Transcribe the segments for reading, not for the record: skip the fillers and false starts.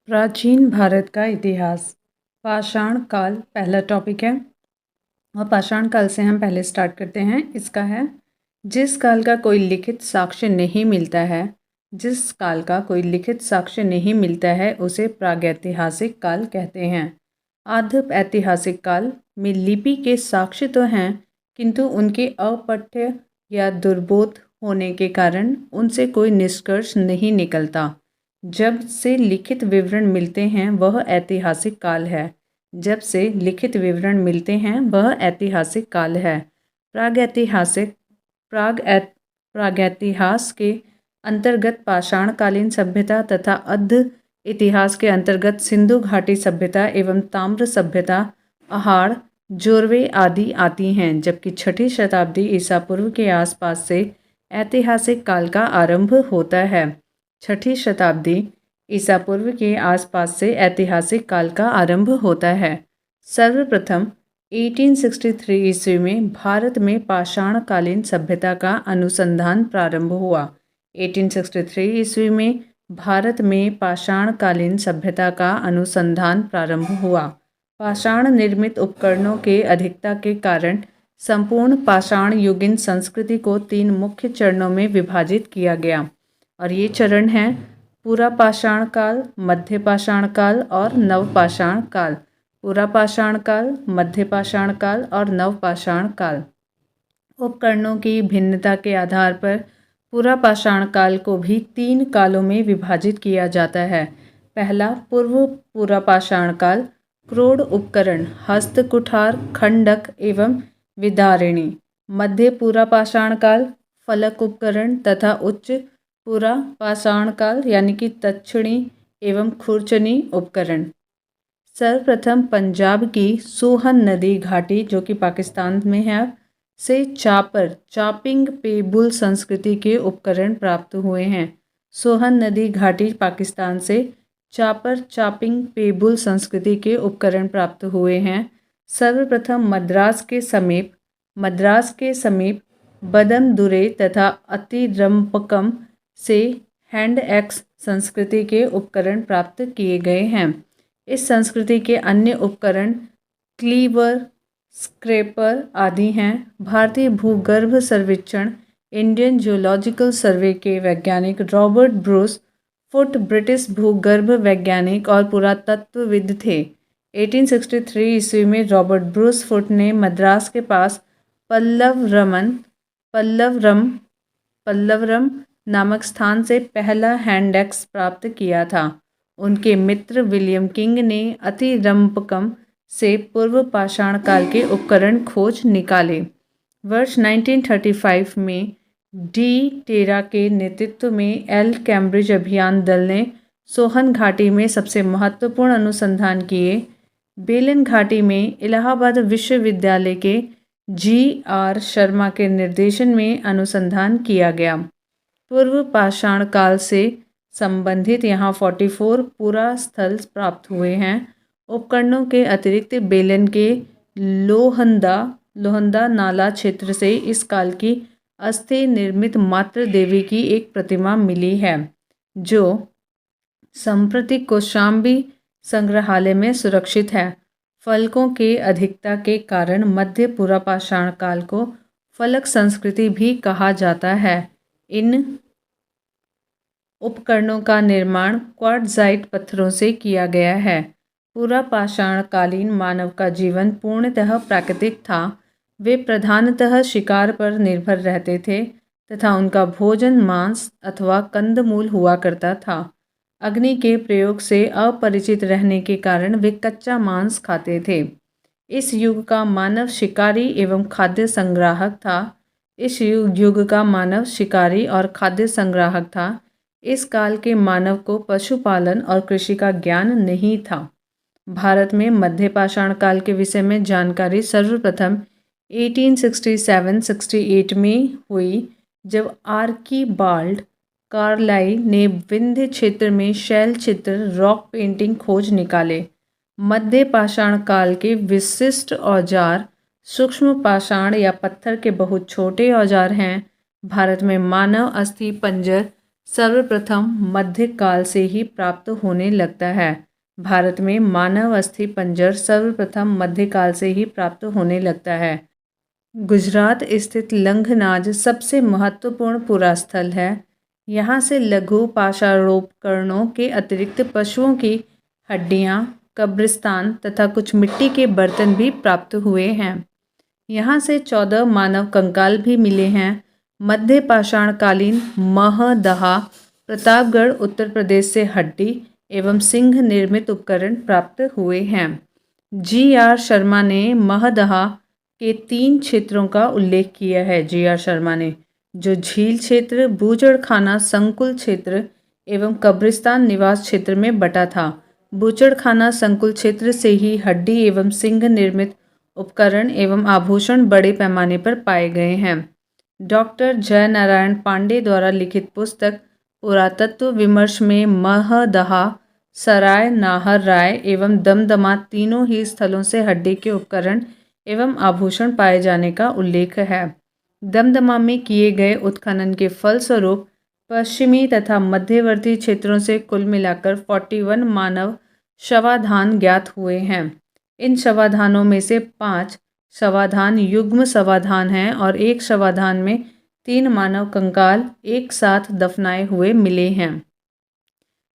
प्राचीन भारत का इतिहास। पाषाण काल पहला टॉपिक है और पाषाण काल से हम पहले स्टार्ट करते हैं। इसका है जिस काल का कोई लिखित साक्ष्य नहीं मिलता है, जिस काल का कोई लिखित साक्ष्य नहीं मिलता है उसे प्रागैतिहासिक काल कहते हैं। आद्य ऐतिहासिक काल में लिपि के साक्ष्य तो हैं, किंतु उनके अपठ्य या दुर्बोध होने के कारण उनसे कोई निष्कर्ष नहीं निकलता। जब से लिखित विवरण मिलते हैं वह ऐतिहासिक काल है। जब से लिखित विवरण मिलते हैं वह ऐतिहासिक काल है। प्रागैतिहास के अंतर्गत पाषाणकालीन सभ्यता तथा अद्य इतिहास के अंतर्गत सिंधु घाटी सभ्यता एवं ताम्र सभ्यता, अहाड़, जोरवे आदि आती हैं, जबकि छठी शताब्दी ईसा पूर्व के आसपास से ऐतिहासिक काल का आरंभ होता है। छठी शताब्दी ईसा पूर्व के आसपास से ऐतिहासिक काल का आरंभ होता है। सर्वप्रथम 1863 ईस्वी में भारत में पाषाणकालीन सभ्यता का अनुसंधान प्रारंभ हुआ। 1863 ईस्वी में भारत में पाषाणकालीन सभ्यता का अनुसंधान प्रारंभ हुआ। पाषाण निर्मित उपकरणों के अधिकता के कारण संपूर्ण पाषाण युगीन संस्कृति को 3 मुख्य चरणों में विभाजित किया गया, और ये चरण हैं पूरा पाषाण काल, मध्य पाषाण काल और नवपाषाण काल। पूरा पाषाण काल, मध्य पाषाण काल और नवपाषाण काल। उपकरणों की भिन्नता के आधार पर पूरा पाषाण काल को भी 3 कालों में विभाजित किया जाता है। पहला पूर्व पूरा पाषाण काल, क्रोड उपकरण, हस्त कुठार, खंडक एवं विदारिणी। मध्य पूरा पाषाण काल, फलक उपकरण तथा उच्च पूरा पाषाण काल यानी कि दक्षिणी एवं खुरचनी उपकरण। सर्वप्रथम पंजाब की सोहन नदी घाटी, जो कि पाकिस्तान में है, से चॉपिंग पेबुल संस्कृति के उपकरण प्राप्त हुए हैं। सोहन नदी घाटी पाकिस्तान से चॉपिंग पेबुल संस्कृति के उपकरण प्राप्त हुए हैं। सर्वप्रथम मद्रास के समीप बदमदुरै तथा अतिरंपकम से हैंड एक्स संस्कृति के उपकरण प्राप्त किए गए हैं। इस संस्कृति के अन्य उपकरण क्लीवर, स्क्रैपर आदि हैं। भारतीय भूगर्भ सर्वेक्षण इंडियन जियोलॉजिकल सर्वे के वैज्ञानिक रॉबर्ट ब्रूस फुट ब्रिटिश भूगर्भ वैज्ञानिक और पुरातत्वविद थे। 1863 ईस्वी में रॉबर्ट ब्रूस फुट ने मद्रास के पास पल्लवरम नामक स्थान से पहला हैंड एक्स प्राप्त किया था। उनके मित्र विलियम किंग ने अतिरंपकम से पूर्व पाषाण काल के उपकरण खोज निकाले। वर्ष 1935 में डी टेरा के नेतृत्व में एल कैम्ब्रिज अभियान दल ने सोहन घाटी में सबसे महत्वपूर्ण अनुसंधान किए। बेलन घाटी में इलाहाबाद विश्वविद्यालय के जी.आर. शर्मा के निर्देशन में अनुसंधान किया गया। पूर्व पाषाण काल से संबंधित यहाँ 44 पूरा स्थल प्राप्त हुए हैं। उपकरणों के अतिरिक्त बेलन के लोहंदा नाला क्षेत्र से इस काल की अस्थि निर्मित मातृ देवी की एक प्रतिमा मिली है, जो संप्रति कौशाम्बी संग्रहालय में सुरक्षित है। फलकों के अधिकता के कारण मध्य पूरा पाषाण काल को फलक संस्कृति भी कहा जाता है। इन उपकरणों का निर्माण क्वार्ट्ज़ाइट पत्थरों से किया गया है। पूरा पाषाण कालीन मानव का जीवन पूर्णतः प्राकृतिक था। वे प्रधानतः शिकार पर निर्भर रहते थे तथा उनका भोजन मांस अथवा कंदमूल हुआ करता था। अग्नि के प्रयोग से अपरिचित रहने के कारण वे कच्चा मांस खाते थे। इस युग का मानव शिकारी एवं खाद्य संग्राहक था। इस काल के मानव को पशुपालन और कृषि का ज्ञान नहीं था। भारत में मध्य पाषाण काल के विषय में जानकारी सर्वप्रथम 1867-68 में हुई, जब आर्कीबाल्ड कार्लाइल ने विंध्य क्षेत्र में शैल चित्र रॉक पेंटिंग खोज निकाले। मध्य पाषाण काल के विशिष्ट औजार सूक्ष्म पाषाण या पत्थर के बहुत छोटे औजार हैं। भारत में मानव अस्थि पंजर सर्वप्रथम मध्यकाल से ही प्राप्त होने लगता है। भारत में मानव अस्थि पंजर सर्वप्रथम मध्यकाल से ही प्राप्त होने लगता है। गुजरात स्थित लंघनाज सबसे महत्वपूर्ण पुरास्थल है। यहाँ से लघु पाषाणोपकरणों के अतिरिक्त पशुओं की हड्डियाँ, कब्रिस्तान तथा कुछ मिट्टी के बर्तन भी प्राप्त हुए हैं। यहाँ से 14 मानव कंकाल भी मिले हैं। मध्य पाषाणकालीन महदहा प्रतापगढ़ उत्तर प्रदेश से हड्डी एवं सिंह निर्मित उपकरण प्राप्त हुए हैं। जी.आर. शर्मा ने महदहा के 3 क्षेत्रों का उल्लेख किया है। जी.आर. शर्मा ने जो झील क्षेत्र, बूचड़खाना संकुल क्षेत्र एवं कब्रिस्तान निवास क्षेत्र में बटा था। बूचड़खाना संकुल क्षेत्र से ही हड्डी एवं सिंह निर्मित उपकरण एवं आभूषण बड़े पैमाने पर पाए गए हैं। डॉक्टर जय नारायण पांडे द्वारा लिखित पुस्तक पुरातत्व विमर्श में महदहा, सराय, नाहर राय एवं दमदमा तीनों ही स्थलों से हड्डी के उपकरण एवं आभूषण पाए जाने का उल्लेख है। दमदमा में किए गए उत्खनन के फलस्वरूप पश्चिमी तथा मध्यवर्ती क्षेत्रों से कुल मिलाकर 41 मानव शवाधान ज्ञात हुए हैं। इन शवाधानों में से 5 शवाधान युग्म शवाधान हैं और एक शवाधान में 3 मानव कंकाल एक साथ दफनाए हुए मिले हैं।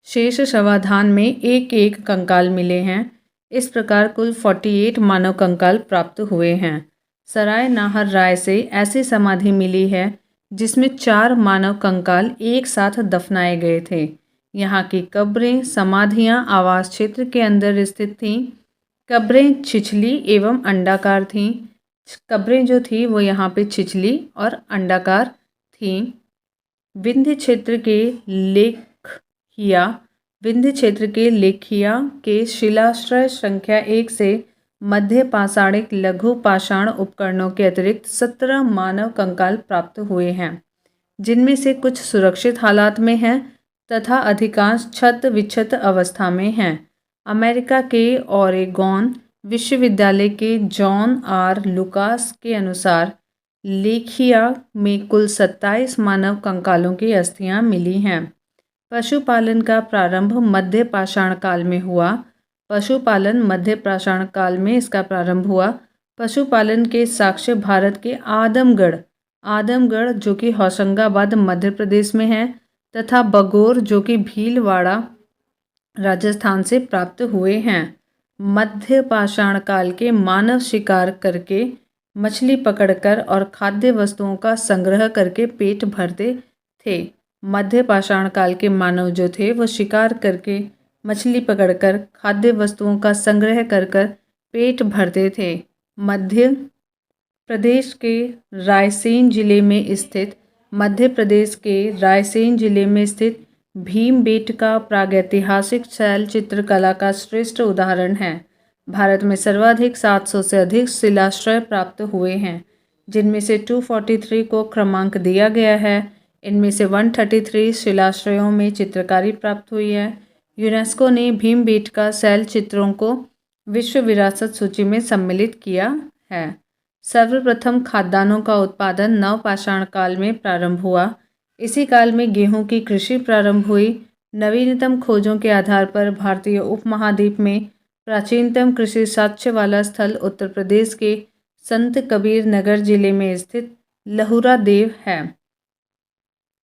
शेष शवाधान में एक एक कंकाल मिले हैं। इस प्रकार कुल 48 मानव कंकाल प्राप्त हुए हैं। सराय नाहर राय से ऐसी समाधि मिली है जिसमें 4 मानव कंकाल एक साथ दफनाए गए थे। यहाँ की कब्रें, समाधियाँ आवास क्षेत्र के अंदर स्थित थीं। कब्रें छिछली एवं अंडाकार थीं। कब्रें जो थी वो यहाँ पे छिछली और अंडाकार थीं। विंध्य क्षेत्र के लेखिया के शिलाश्रय संख्या 1 से मध्य पाषाणिक लघु पाषाण उपकरणों के अतिरिक्त 17 मानव कंकाल प्राप्त हुए हैं, जिनमें से कुछ सुरक्षित हालात में हैं तथा अधिकांश क्षत विक्षत अवस्था में हैं। अमेरिका के ओरेगॉन विश्वविद्यालय के जॉन आर. लुकास के अनुसार लेखिया में कुल 27 मानव कंकालों की अस्थियां मिली हैं। पशुपालन का प्रारंभ मध्य पाषाण काल में हुआ। पशुपालन मध्य पाषाण काल में इसका प्रारंभ हुआ। पशुपालन के साक्ष्य भारत के आदमगढ़ जो कि होशंगाबाद मध्य प्रदेश में है तथा बगोर जो कि भीलवाड़ा राजस्थान से प्राप्त हुए हैं। मध्य पाषाण काल के मानव शिकार करके, मछली पकड़कर और खाद्य वस्तुओं का संग्रह करके पेट भरते थे। मध्य पाषाण काल के मानव जो थे वो शिकार करके, मछली पकड़कर, खाद्य वस्तुओं का संग्रह कर पेट भरते थे। मध्य प्रदेश के रायसेन जिले में स्थित भीमबेटका प्रागैतिहासिक शैल चित्रकला का श्रेष्ठ उदाहरण है। भारत में सर्वाधिक 700 से अधिक शिलाश्रय प्राप्त हुए हैं, जिनमें से 243 को क्रमांक दिया गया है। इनमें से 133 शिलाश्रयों में चित्रकारी प्राप्त हुई है। यूनेस्को ने भीमबेटका शैल चित्रों को विश्व विरासत सूची में सम्मिलित किया है। सर्वप्रथम खाद्यान्नों का उत्पादन नवपाषाण काल में प्रारंभ हुआ। इसी काल में गेहूं की कृषि प्रारंभ हुई। नवीनतम खोजों के आधार पर भारतीय उपमहाद्वीप में प्राचीनतम कृषि साक्ष्य वाला स्थल उत्तर प्रदेश के संत कबीर नगर जिले में स्थित लहुरा देव है।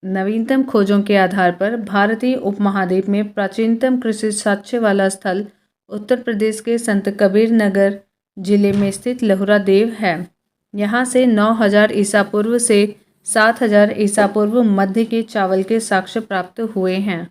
नवीनतम खोजों के आधार पर भारतीय उपमहाद्वीप में प्राचीनतम कृषि साक्ष्य वाला स्थल उत्तर प्रदेश के संत कबीर नगर जिले में स्थित लहुरा देव है। यहाँ से 9000 ईसा पूर्व से 7000 ईसा पूर्व मध्य के चावल के साक्ष्य प्राप्त हुए हैं।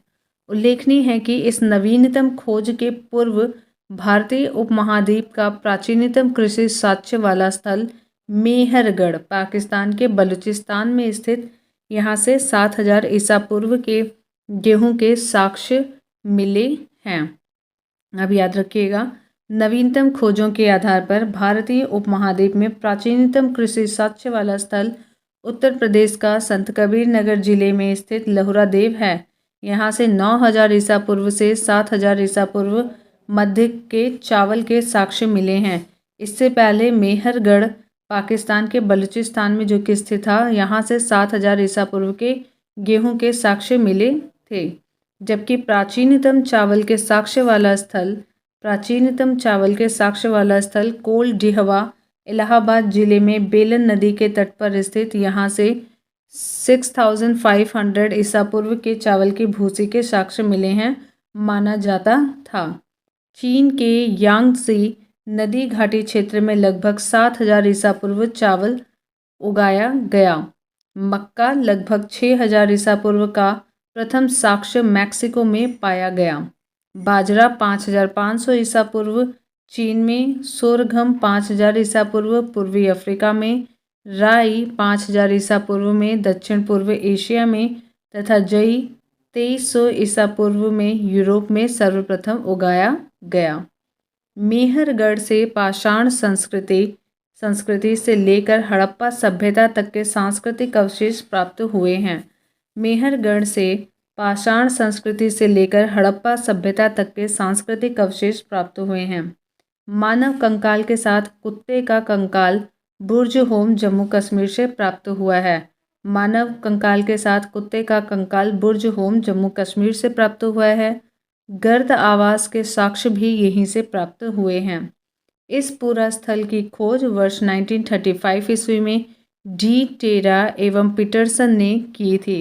उल्लेखनीय है कि इस नवीनतम खोज के पूर्व भारतीय उपमहाद्वीप का प्राचीनतम कृषि साक्ष्य वाला स्थल मेहरगढ़ पाकिस्तान के बलूचिस्तान में स्थित, यहाँ से 7000 ईसा पूर्व के गेहूं के साक्ष्य मिले हैं। अब याद रखिएगा, नवीनतम खोजों के आधार पर भारतीय उपमहाद्वीप में प्राचीनतम कृषि साक्ष्य वाला स्थल उत्तर प्रदेश का संत कबीर नगर जिले में स्थित लहुरा देव है। यहाँ से 9000 ईसा पूर्व से 7000 ईसा पूर्व मध्य के चावल के साक्ष्य मिले हैं। इससे पहले मेहरगढ़ पाकिस्तान के बलूचिस्तान में जो कि स्थित था, यहाँ से 7000 ईसा पूर्व के गेहूं के साक्ष्य मिले थे, जबकि प्राचीनतम चावल के साक्ष्य वाला स्थल कोल डिहवा इलाहाबाद जिले में बेलन नदी के तट पर स्थित, यहाँ से 6500 ईसा पूर्व के चावल की भूसी के साक्ष्य मिले हैं माना जाता था। चीन के यांगत्से नदी घाटी क्षेत्र में लगभग 7000 ईसा पूर्व चावल उगाया गया। मक्का लगभग 6000 ईसा पूर्व का प्रथम साक्ष्य मैक्सिको में पाया गया। बाजरा 5500 ईसा पूर्व चीन में, सोरघम 5000 ईसा पूर्व पूर्वी अफ्रीका में, राई 5000 ईसा पूर्व में दक्षिण पूर्व एशिया में तथा जई 2300 ईसा पूर्व में यूरोप में सर्वप्रथम उगाया गया। मेहरगढ़ से पाषाण संस्कृति से लेकर हड़प्पा सभ्यता तक के सांस्कृतिक अवशेष प्राप्त हुए हैं। मेहरगढ़ से पाषाण संस्कृति से लेकर हड़प्पा सभ्यता तक के सांस्कृतिक अवशेष प्राप्त हुए हैं। मानव कंकाल के साथ कुत्ते का कंकाल बुर्ज होम जम्मू कश्मीर से प्राप्त हुआ है। मानव कंकाल के साथ कुत्ते का कंकाल बुर्ज होम जम्मू कश्मीर से प्राप्त हुआ है। गर्द आवास के साक्ष्य भी यहीं से प्राप्त हुए हैं। इस पूरा स्थल की खोज वर्ष 1935 ईस्वी में डी टेरा एवं पीटरसन ने की थी।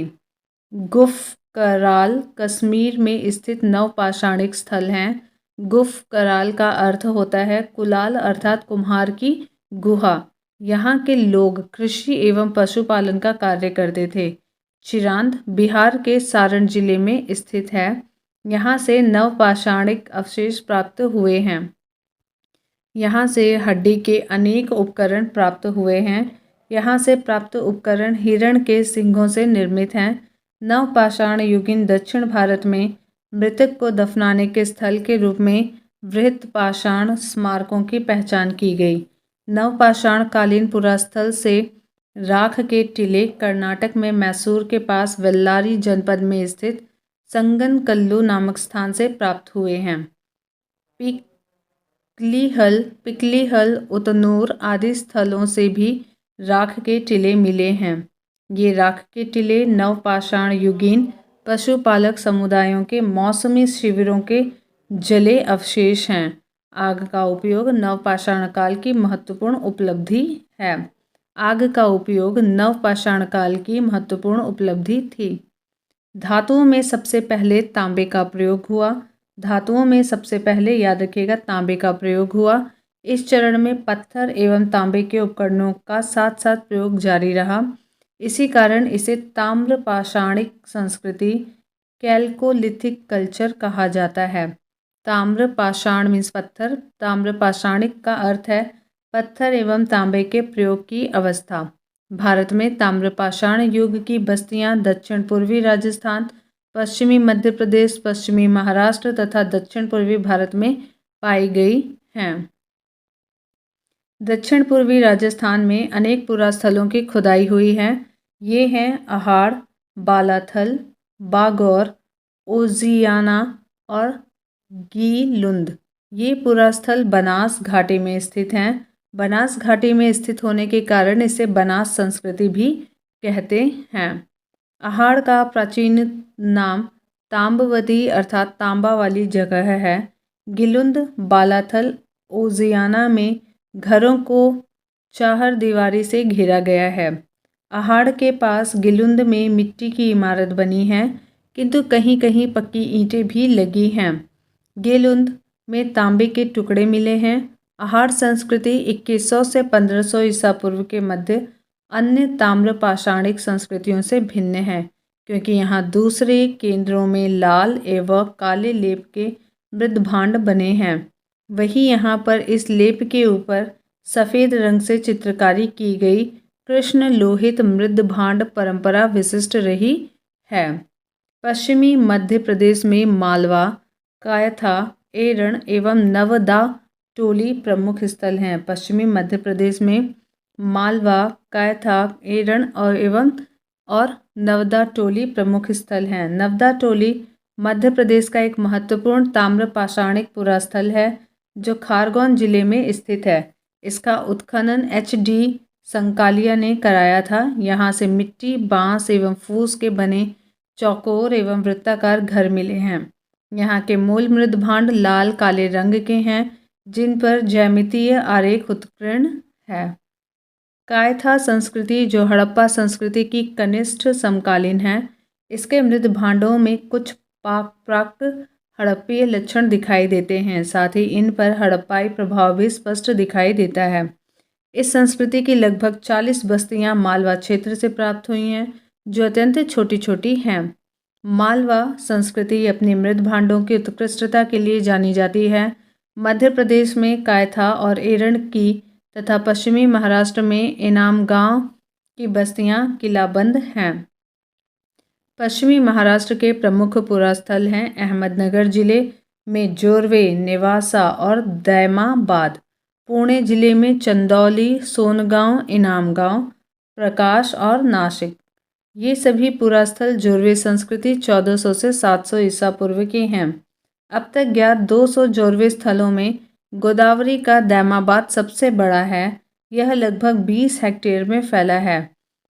गुफकराल कश्मीर में स्थित नवपाषाणिक स्थल हैं। गुफकराल का अर्थ होता है कुलाल अर्थात कुम्हार की गुहा। यहाँ के लोग कृषि एवं पशुपालन का कार्य करते थे। चिरांद बिहार के सारण जिले में स्थित है। यहाँ से नवपाषाणिक अवशेष प्राप्त हुए हैं। यहाँ से हड्डी के अनेक उपकरण प्राप्त हुए हैं। यहाँ से प्राप्त उपकरण हिरण के सींगों से निर्मित हैं। नवपाषाण युगीन दक्षिण भारत में मृतक को दफनाने के स्थल के रूप में बृहत्पाषाण स्मारकों की पहचान की गई। नवपाषाण कालीन पुरास्थल से राख के टीले कर्नाटक में मैसूर के पास वेल्लारी जनपद में स्थित संगनकल्लू नामक स्थान से प्राप्त हुए हैं। पिकलीहल, उतनूर आदि स्थलों से भी राख के टीले मिले हैं। ये राख के टीले नवपाषाण युगीन पशुपालक समुदायों के मौसमी शिविरों के जले अवशेष हैं। आग का उपयोग नवपाषाण काल की महत्वपूर्ण उपलब्धि है। आग का उपयोग नवपाषाण काल की महत्वपूर्ण उपलब्धि थी। धातुओं में सबसे पहले तांबे का प्रयोग हुआ। धातुओं में सबसे पहले याद रखिएगा तांबे का प्रयोग हुआ। इस चरण में पत्थर एवं तांबे के उपकरणों का साथ साथ प्रयोग जारी रहा। इसी कारण इसे ताम्रपाषाणिक संस्कृति कैल्कोलिथिक कल्चर कहा जाता है। ताम्रपाषाण मीन्स पत्थर, ताम्रपाषाणिक का अर्थ है पत्थर एवं तांबे के प्रयोग की अवस्था। भारत में ताम्रपाषाण युग की बस्तियां दक्षिण पूर्वी राजस्थान, पश्चिमी मध्य प्रदेश, पश्चिमी महाराष्ट्र तथा दक्षिण पूर्वी भारत में पाई गई हैं। दक्षिण पूर्वी राजस्थान में अनेक पुरास्थलों की खुदाई हुई है। ये हैं अहाड़, बालाथल, बागौर, ओजियाना और गीलुंद। ये पुरास्थल बनास घाटी में स्थित हैं। बनास घाटी में स्थित होने के कारण इसे बनास संस्कृति भी कहते हैं। अहाड़ का प्राचीन नाम ताम्बवती अर्थात तांबा वाली जगह है। गिलुंद, बालाथल, ओजियाना में घरों को चारदीवारी से घेरा गया है। अहाड़ के पास गिलुंद में मिट्टी की इमारत बनी है, किंतु कहीं कहीं पक्की ईंटें भी लगी हैं। गिलुंद में तांबे के टुकड़े मिले हैं। अहाड़ संस्कृति 2100 से 1500 ईसा पूर्व के मध्य अन्य ताम्रपाषाणिक संस्कृतियों से भिन्न है, क्योंकि यहाँ दूसरे केंद्रों में लाल एवं काले लेप के मृदभांड बने हैं। वहीं यहाँ पर इस लेप के ऊपर सफ़ेद रंग से चित्रकारी की गई कृष्ण लोहित मृदभांड परंपरा विशिष्ट रही है। पश्चिमी मध्य प्रदेश में मालवा, कायथा, एरण एवं नवदा टोली प्रमुख स्थल हैं। पश्चिमी मध्य प्रदेश में मालवा, कायथा, एरण और नवदा टोली प्रमुख स्थल हैं। नवदा टोली मध्य प्रदेश का एक महत्वपूर्ण ताम्रपाषाणिक पुरास्थल है, जो खारगोन जिले में स्थित है। इसका उत्खनन HD संकालिया ने कराया था। यहाँ से मिट्टी, बांस एवं फूस के बने चौकोर एवं वृत्ताकार घर मिले हैं। यहाँ के मूल मृदभांड लाल काले रंग के हैं, जिन पर ज्यामितीय आरेख उत्कीर्ण है। कायथा संस्कृति, जो हड़प्पा संस्कृति की कनिष्ठ समकालीन है, इसके मृदभांडों में कुछ प्राक हड़प्पीय लक्षण दिखाई देते हैं। साथ ही इन पर हड़प्पाई प्रभाव भी स्पष्ट दिखाई देता है। इस संस्कृति की लगभग 40 बस्तियां मालवा क्षेत्र से प्राप्त हुई हैं, जो अत्यंत छोटी छोटी हैं। मालवा संस्कृति अपनी मृदभांडों की उत्कृष्टता के लिए जानी जाती है। मध्य प्रदेश में कायथा और एरण की तथा पश्चिमी महाराष्ट्र में इनाम गांव की बस्तियां किलाबंद हैं। पश्चिमी महाराष्ट्र के प्रमुख पुरास्थल हैं अहमदनगर जिले में जोरवे, नेवासा और दैमाबाद। पुणे जिले में चंदौली, सोनगांव, इनामगांव, प्रकाश और नासिक। ये सभी पुरास्थल जोरवे संस्कृति 1400 से 700 ईसा पूर्व के हैं। अब तक ज्ञात 200 जोरवे स्थलों में गोदावरी का दैमाबाद सबसे बड़ा है। यह लगभग 20 हेक्टेयर में फैला है,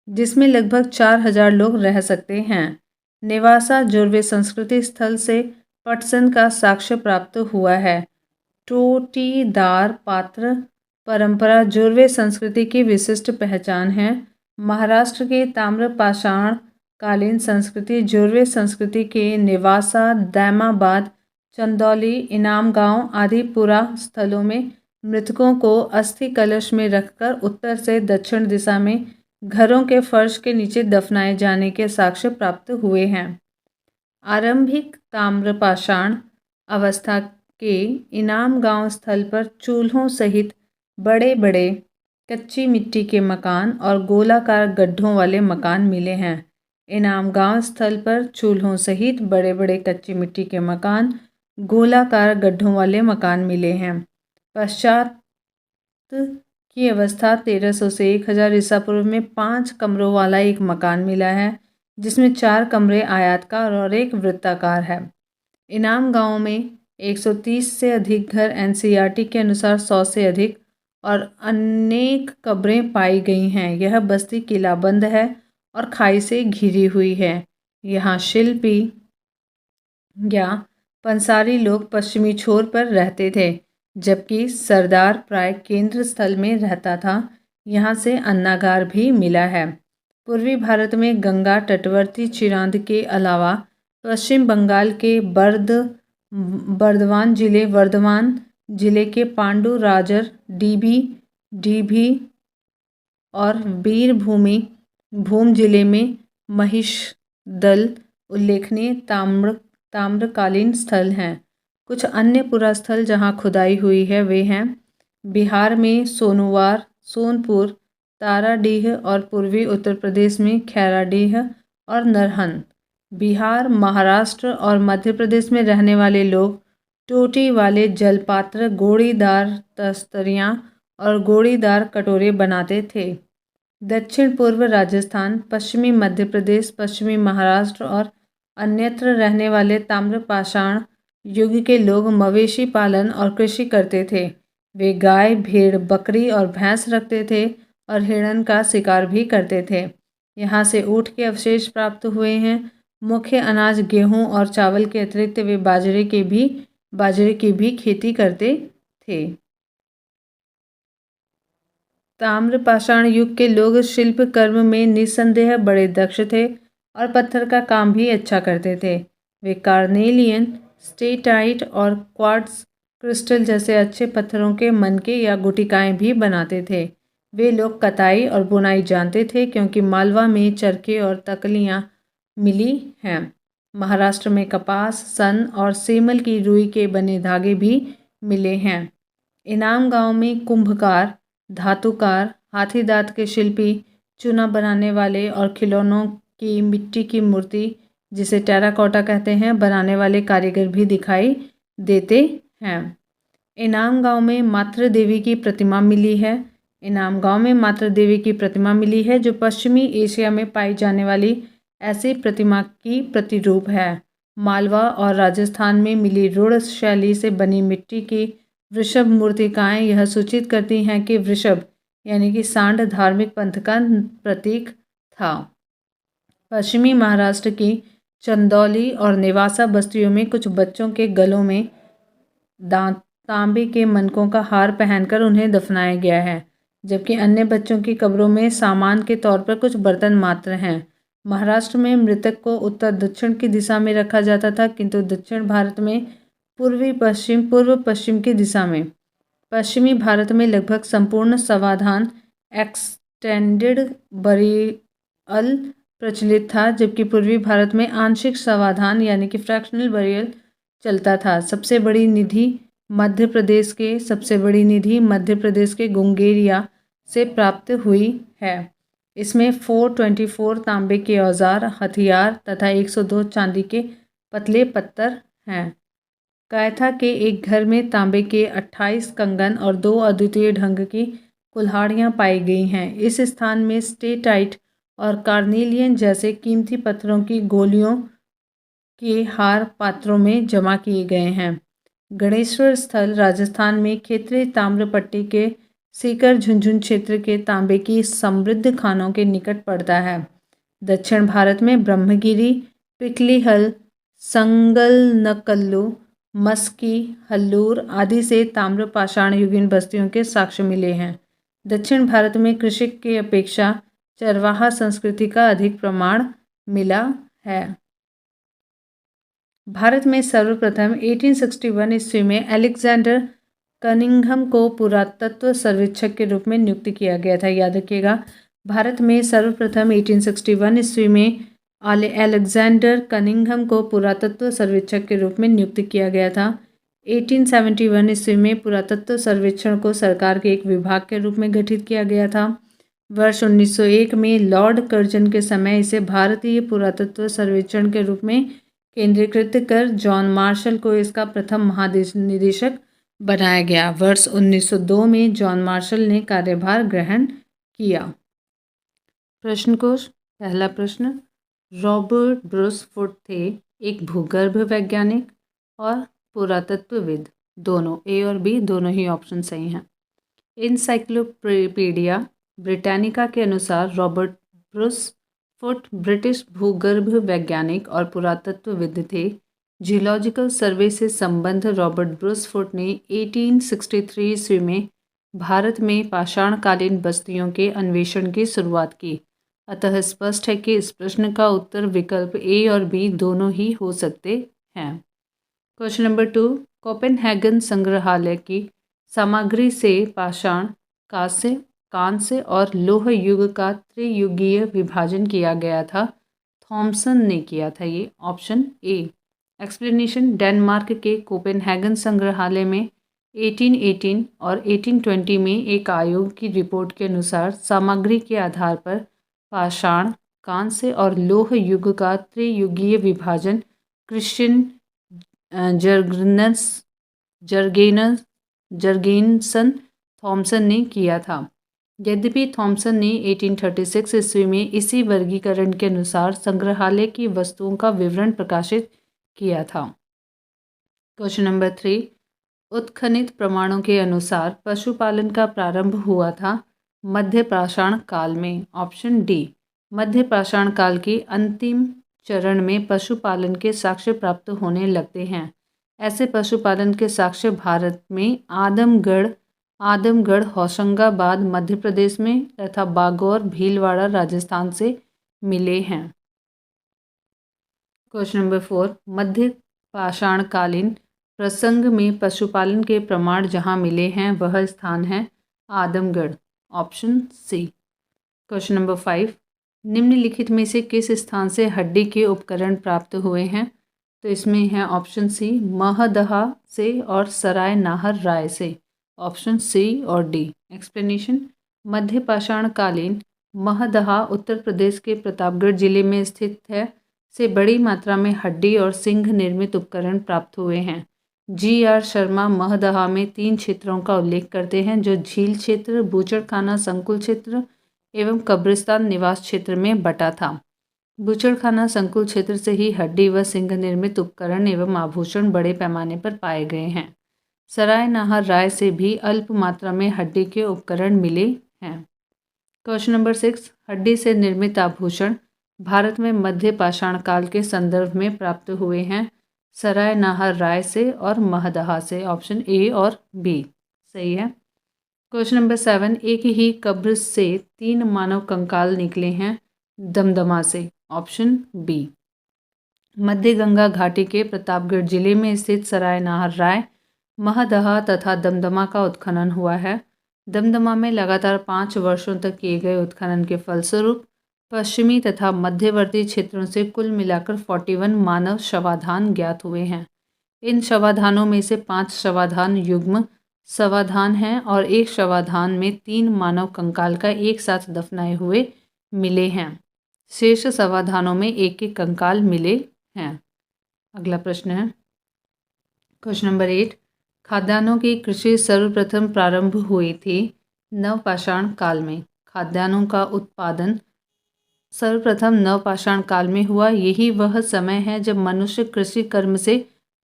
जिसमें लगभग 4000 लोग रह सकते हैं। नेवासा जोरवे संस्कृति स्थल से पटसन का साक्ष्य प्राप्त हुआ है। टोटीदार पात्र परंपरा जोरवे संस्कृति की विशिष्ट पहचान है। महाराष्ट्र के ताम्रपाषाण कालीन संस्कृति जोरवे संस्कृति के नेवासा, दैमाबाद, चंदौली, इनामगांव आदि पुरा स्थलों में मृतकों को अस्थि कलश में रखकर उत्तर से दक्षिण दिशा में घरों के फर्श के नीचे दफनाए जाने के साक्ष्य प्राप्त हुए हैं। आरंभिक ताम्रपाषाण अवस्था के इनामगांव स्थल पर चूल्हों सहित बड़े बड़े कच्ची मिट्टी के मकान और गोलाकार गड्ढों वाले मकान मिले हैं। इनामगांव स्थल पर चूल्हों सहित बड़े बड़े कच्ची मिट्टी के मकान, गोलाकार गड्ढों वाले मकान मिले हैं। पश्चात की अवस्था 1300 से 1000 ईसा पूर्व में 5 कमरों वाला एक मकान मिला है, जिसमें 4 कमरे आयताकार और एक वृत्ताकार है। इनाम गांव में 130 से अधिक घर, एनसीईआरटी के अनुसार 100 से अधिक और अनेक कब्रें पाई गई हैं। यह बस्ती किलाबंद है और खाई से घिरी हुई है। यहाँ शिल्पी या पंसारी लोग पश्चिमी छोर पर रहते थे, जबकि सरदार प्राय केंद्र स्थल में रहता था। यहाँ से अन्नागार भी मिला है। पूर्वी भारत में गंगा तटवर्ती चिरांद के अलावा पश्चिम बंगाल के बर्धवान जिले के पांडु राजर, डीभी और भूम जिले में महिषदल उल्लेखनीय ताम्रकालीन स्थल हैं। कुछ अन्य पुरास्थल जहाँ खुदाई हुई है वे हैं बिहार में सोनुवार, सोनपुर, ताराडीह और पूर्वी उत्तर प्रदेश में खैराडीह और नरहन। बिहार, महाराष्ट्र और मध्य प्रदेश में रहने वाले लोग टोटी वाले जलपात्र, गोड़ीदार तस्तरियाँ और गोड़ीदार कटोरे बनाते थे। दक्षिण पूर्व राजस्थान, पश्चिमी मध्य प्रदेश, पश्चिमी महाराष्ट्र और अन्यत्र रहने वाले ताम्रपाषाण युग के लोग मवेशी पालन और कृषि करते थे। वे गाय, भेड़, बकरी और भैंस रखते थे और हिरण का शिकार भी करते थे। यहाँ से ऊँट के अवशेष प्राप्त हुए हैं। मुख्य अनाज गेहूँ और चावल के अतिरिक्त वे बाजरे की भी खेती करते थे। ताम्रपाषाण युग के लोग शिल्प कर्म में निस्संदेह बड़े दक्ष थे और पत्थर का काम भी अच्छा करते थे। वे कार्नेलियन, स्टेटाइट और क्वार्ट्ज क्रिस्टल जैसे अच्छे पत्थरों के मनके या गुटिकाएं भी बनाते थे। वे लोग कताई और बुनाई जानते थे, क्योंकि मालवा में चरखे और तकलियाँ मिली हैं। महाराष्ट्र में कपास, सन और सेमल की रुई के बने धागे भी मिले हैं। इनाम गांव में कुंभकार, धातुकार, हाथी दांत के शिल्पी, चूना बनाने वाले और खिलौनों की मिट्टी की मूर्ति, जिसे टेराकोटा कहते हैं, बनाने वाले कारीगर भी दिखाई देते हैं। इनाम गांव में मातृ देवी की प्रतिमा मिली है। इनाम गांव में मातृ देवी की प्रतिमा मिली है, जो पश्चिमी एशिया में पाई जाने वाली ऐसी प्रतिमा की प्रतिरूप है। मालवा और राजस्थान में मिली रूढ़ शैली से बनी मिट्टी की वृषभ मूर्तिकाएं यह सूचित करती हैं कि वृषभ यानी कि सांड धार्मिक पंथ का प्रतीक था। पश्चिमी महाराष्ट्र की चंदौली और नेवासा बस्तियों में कुछ बच्चों के गलों में तांबे के मनकों का हार पहनकर उन्हें दफनाया गया है, जबकि अन्य बच्चों की कब्रों में सामान के तौर पर कुछ बर्तन मात्र हैं। महाराष्ट्र में मृतक को उत्तर दक्षिण की दिशा में रखा जाता था, किंतु दक्षिण भारत में पूर्व पश्चिम की दिशा में। पश्चिमी भारत में लगभग संपूर्ण समाधान एक्सटेंडेड बरियल प्रचलित था, जबकि पूर्वी भारत में आंशिक समाधान यानी कि फ्रैक्शनल बरियल चलता था। सबसे बड़ी निधि मध्य प्रदेश के गुंगेरिया से प्राप्त हुई है। इसमें 424 तांबे के औजार हथियार तथा 102 चांदी के पतले पत्थर हैं। कायथा के एक घर में तांबे के 28 कंगन और 2 अद्वितीय ढंग की कुल्हाड़ियाँ पाई गई हैं। इस स्थान में स्टेटाइट और कार्नेलियन जैसे कीमती पत्थरों की गोलियों के हार पात्रों में जमा किए गए हैं। गणेश्वर स्थल राजस्थान में खेतरे ताम्रपट्टी के सीकर झुंझुनू क्षेत्र के तांबे की समृद्ध खानों के निकट पड़ता है। दक्षिण भारत में ब्रह्मगिरी, पिकलीहल, संगलनकल्लू, मस्की, हल्लूर आदि से ताम्र पाषाण युगीन बस्तियों के साक्ष्य मिले हैं। दक्षिण भारत में कृषि की अपेक्षा चरवाहा संस्कृति का अधिक प्रमाण मिला है। भारत में सर्वप्रथम 1861 ईस्वी में अलेक्जेंडर कनिंघम को पुरातत्व सर्वेक्षक के रूप में नियुक्त किया गया था। याद रखिएगा, भारत में सर्वप्रथम 1861 ईस्वी में अलेक्जेंडर कनिंघम को पुरातत्व सर्वेक्षक के रूप में नियुक्त किया गया था। 1871 ईस्वी में पुरातत्व सर्वेक्षण को सरकार के एक विभाग के रूप में गठित किया गया था। वर्ष 1901 में लॉर्ड कर्जन के समय इसे भारतीय पुरातत्व सर्वेक्षण के रूप में केंद्रीकृत कर जॉन मार्शल को इसका प्रथम महानिदेशक बनाया गया। वर्ष 1902 में जॉन मार्शल ने कार्यभार ग्रहण किया। प्रश्न कोश, पहला प्रश्न, रॉबर्ट ब्रूस फुट थे एक भूगर्भ वैज्ञानिक और पुरातत्वविद, दोनों ए और बी दोनों ही ऑप्शन सही हैं। इंसाइक्लोपीडिया ब्रिटानिका के अनुसार रॉबर्ट ब्रूस फुट ब्रिटिश भूगर्भ वैज्ञानिक और पुरातत्वविद थे। जियोलॉजिकल सर्वे से संबद्ध रॉबर्ट ब्रूस फुट ने 1863 ईस्वी में भारत में पाषाणकालीन बस्तियों के अन्वेषण की शुरुआत की। अतः स्पष्ट है कि इस प्रश्न का उत्तर विकल्प ए और बी दोनों ही हो सकते हैं। क्वेश्चन नंबर 2, कोपेनहेगन संग्रहालय की सामग्री से पाषाण, कांस्य और लोह युग का त्रियुगीय विभाजन किया गया था। थॉमसन ने किया था ये। Option A. एक्सप्लेनेशन, डेनमार्क के कोपेनहेगन संग्रहालय में 1818 और 1820 में एक आयोग की रिपोर्ट के अनुसार सामग्री के आधार पर पाषाण, कांस्य और लोह युग का त्रियुगीय विभाजन क्रिश्चियन जर्गेनसन थॉमसन ने किया था। यद्यपि थॉमसन ने 1836 ईस्वी में इसी वर्गीकरण के अनुसार संग्रहालय की वस्तुओं का विवरण प्रकाशित किया था। क्वेश्चन नंबर 3, उत्खनित प्रमाणों के अनुसार पशुपालन का प्रारंभ हुआ था मध्य पाषाण काल में। Option D. मध्य पाषाण काल के अंतिम चरण में पशुपालन के साक्ष्य प्राप्त होने लगते हैं। ऐसे पशुपालन के साक्ष्य भारत में आदमगढ़ होशंगाबाद मध्य प्रदेश में तथा बागौर भीलवाड़ा राजस्थान से मिले हैं। क्वेश्चन नंबर 4, मध्य पाषाणकालीन प्रसंग में पशुपालन के प्रमाण जहां मिले हैं वह स्थान है Adamgarh. Option C. Question number 5, निम्नलिखित में से किस स्थान से हड्डी के उपकरण प्राप्त हुए हैं? तो इसमें है ऑप्शन सी, महदहा से और सराय नाहर राय से। ऑप्शन सी और डी। एक्सप्लेनेशन, मध्य पाषाणकालीन महदहा उत्तर प्रदेश के प्रतापगढ़ जिले में स्थित है से बड़ी मात्रा में हड्डी और सिंह निर्मित उपकरण प्राप्त हुए हैं। जी.आर. शर्मा महदहा में 3 क्षेत्रों का उल्लेख करते हैं जो झील क्षेत्र, बूचड़खाना संकुल क्षेत्र एवं कब्रिस्तान निवास क्षेत्र में बटा था। बूचड़खाना संकुल क्षेत्र से ही हड्डी व सिंह निर्मित उपकरण एवं आभूषण बड़े पैमाने पर पाए गए हैं। सराय नाहर राय से भी अल्प मात्रा में हड्डी के उपकरण मिले हैं। क्वेश्चन नंबर 6, हड्डी से निर्मित आभूषण भारत में मध्य पाषाण काल के संदर्भ में प्राप्त हुए हैं। सराय नाहर राय से और महदहा से। ऑप्शन ए और बी सही है। क्वेश्चन नंबर 7, एक ही कब्र से 3 मानव कंकाल निकले हैं। दमदमा से। Option B. मध्य गंगा घाटी के प्रतापगढ़ जिले में स्थित सराय नाहर राय, महदहा तथा दमदमा का उत्खनन हुआ है। दमदमा में लगातार 5 वर्षों तक किए गए उत्खनन के फलस्वरूप पश्चिमी तथा मध्यवर्ती क्षेत्रों से कुल मिलाकर 41 मानव शवाधान ज्ञात हुए हैं। इन शवाधानों में से 5 शवाधान युग्म शवाधान हैं और एक शवाधान में 3 मानव कंकाल का एक साथ दफनाए हुए मिले हैं। शेष शवाधानों में एक एक कंकाल मिले हैं। अगला प्रश्न है क्वेश्चन नंबर 8, खाद्यान्नों की कृषि सर्वप्रथम प्रारंभ हुई थी नवपाषाण काल में। खाद्यान्नों का उत्पादन सर्वप्रथम नवपाषाण काल में हुआ। यही वह समय है जब मनुष्य कृषि कर्म से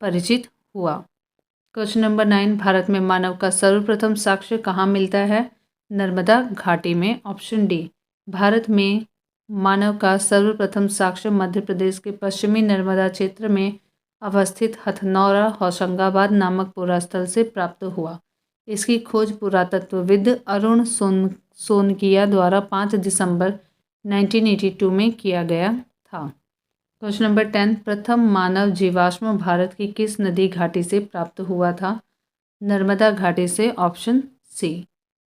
परिचित हुआ। क्वेश्चन नंबर 9, भारत में मानव का सर्वप्रथम साक्ष्य कहाँ मिलता है? नर्मदा घाटी में। Option D. भारत में मानव का सर्वप्रथम साक्ष्य मध्य प्रदेश के पश्चिमी नर्मदा क्षेत्र में अवस्थित हथनौरा होशंगाबाद नामक पुरास्थल से प्राप्त हुआ। इसकी खोज पुरातत्वविद अरुण सोनकिया द्वारा 5 दिसंबर 1982 में किया गया था। क्वेश्चन नंबर 10, प्रथम मानव जीवाश्म भारत की किस नदी घाटी से प्राप्त हुआ था? नर्मदा घाटी से। Option C.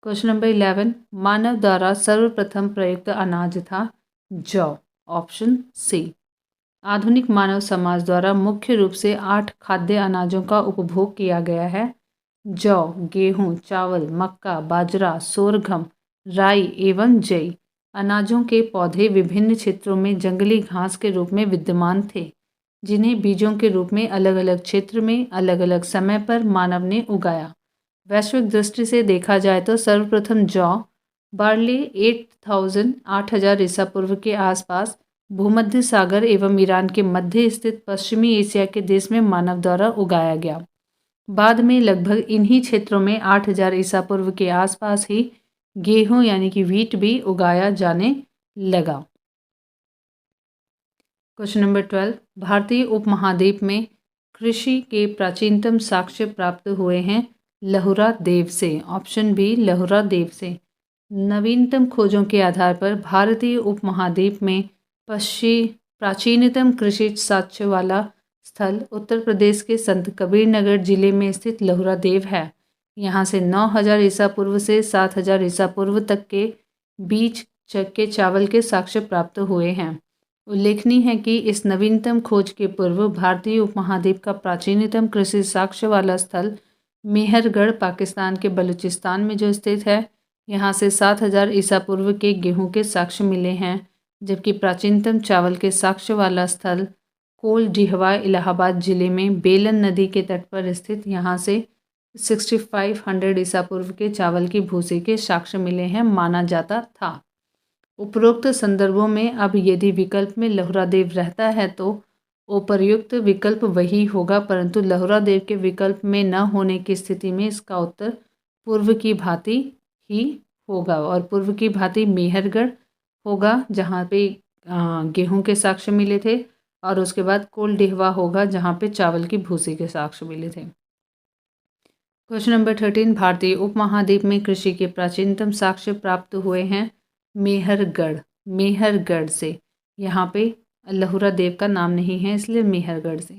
क्वेश्चन नंबर 11, मानव द्वारा सर्वप्रथम प्रयुक्त अनाज था जौ। Option C. आधुनिक मानव समाज द्वारा मुख्य रूप से 8 खाद्य अनाजों का उपभोग किया गया है। जौ, गेहूँ, चावल, मक्का, बाजरा, सोरघम, राई एवं जई। अनाजों के पौधे विभिन्न क्षेत्रों में जंगली घास के रूप में विद्यमान थे, जिन्हें बीजों के रूप में अलग अलग क्षेत्र में अलग अलग समय पर मानव ने उगाया। वैश्विक दृष्टि से देखा जाए तो सर्वप्रथम जौ, बार्ली 8,000 ईसा पूर्व के आसपास भूमध्य सागर एवं ईरान के मध्य स्थित पश्चिमी एशिया के देश में मानव द्वारा उगाया गया। बाद में लगभग इन्हीं क्षेत्रों में 8,000 ईसा पूर्व के आसपास ही गेहूं यानी कि व्हीट भी उगाया जाने लगा। क्वेश्चन नंबर 12, भारतीय उपमहाद्वीप में कृषि के प्राचीनतम साक्ष्य प्राप्त हुए हैं लहुरा देव से। ऑप्शन बी लहुरा देव से। नवीनतम खोजों के आधार पर भारतीय उपमहाद्वीप में प्राचीनतम कृषि साक्ष्य वाला स्थल उत्तर प्रदेश के संत कबीर नगर जिले में स्थित लहुरा देव है। यहाँ से 9,000 ईसा पूर्व से 7,000 ईसा पूर्व तक के बीच के चावल के साक्ष्य प्राप्त हुए हैं। उल्लेखनीय है कि इस नवीनतम खोज के पूर्व भारतीय उपमहाद्वीप का प्राचीनतम कृषि साक्ष्य वाला स्थल मेहरगढ़ पाकिस्तान के बलूचिस्तान में जो स्थित है, यहाँ से 7,000 ईसा पूर्व के गेहूं के साक्ष्य मिले हैं, जबकि प्राचीनतम चावल के साक्ष्य वाला स्थल कोल डिहवा इलाहाबाद जिले में बेलन नदी के तट पर स्थित, यहाँ से 6,500 ईसा पूर्व के चावल की भूसी के साक्ष्य मिले हैं माना जाता था। उपरोक्त संदर्भों में अब यदि विकल्प में लहुरा देव रहता है तो उपर्युक्त विकल्प वही होगा, परंतु लहुरा देव के विकल्प में न होने की स्थिति में इसका उत्तर पूर्व की भांति ही होगा और पूर्व की भांति मेहरगढ़ होगा जहाँ पे गेहूं के साक्ष्य मिले थे, और उसके बाद कोल डिहवा होगा जहाँ पे चावल की भूसी के साक्ष्य मिले थे। क्वेश्चन नंबर 13, भारतीय उपमहाद्वीप में कृषि के प्राचीनतम साक्ष्य प्राप्त हुए हैं मेहरगढ़ से। यहाँ पे लहुरा देव का नाम नहीं है इसलिए मेहरगढ़ से।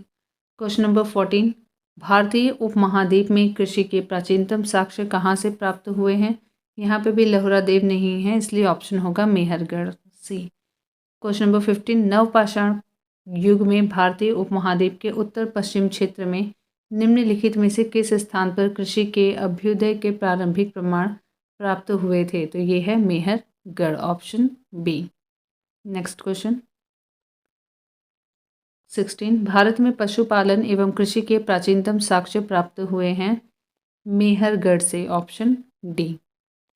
क्वेश्चन नंबर 14, भारतीय उपमहाद्वीप में कृषि के प्राचीनतम साक्ष्य कहाँ से प्राप्त हुए हैं? यहाँ पे भी लहुरा देव नहीं है इसलिए ऑप्शन होगा मेहरगढ़ सी। क्वेश्चन नंबर 15, नवपाषाण युग में भारतीय उपमहाद्वीप के उत्तर पश्चिम क्षेत्र में निम्नलिखित में से किस स्थान पर कृषि के अभ्युदय के प्रारंभिक प्रमाण प्राप्त हुए थे? तो ये है Mehrgarh. Option B. Next question 16, Bharat में पशुपालन एवं कृषि के प्राचीनतम साक्ष्य प्राप्त हुए हैं मेहरगढ़ से। Option D.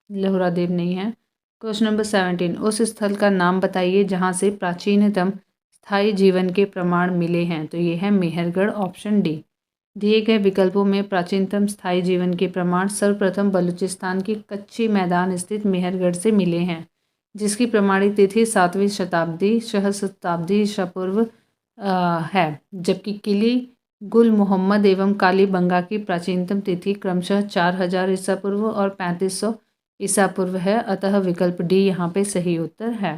लहुरा देव नहीं है। क्वेश्चन नंबर 17, उस स्थल का नाम बताइए जहाँ से प्राचीनतम स्थायी जीवन के प्रमाण मिले हैं? तो ये है मेहरगढ़। Option D. दिए गए विकल्पों में प्राचीनतम स्थायी जीवन के प्रमाण सर्वप्रथम बलूचिस्तान की कच्ची मैदान स्थित मेहरगढ़ से मिले हैं, जिसकी प्रमाणित तिथि 7वीं शताब्दी सहस्त्राब्दी ईसा पूर्व है, जबकि किली गुल मोहम्मद एवं कालीबंगा की प्राचीनतम तिथि क्रमशः 4000 ईसा पूर्व और 3500 ईसा पूर्व है। अतः विकल्प डी यहाँ पे सही उत्तर है।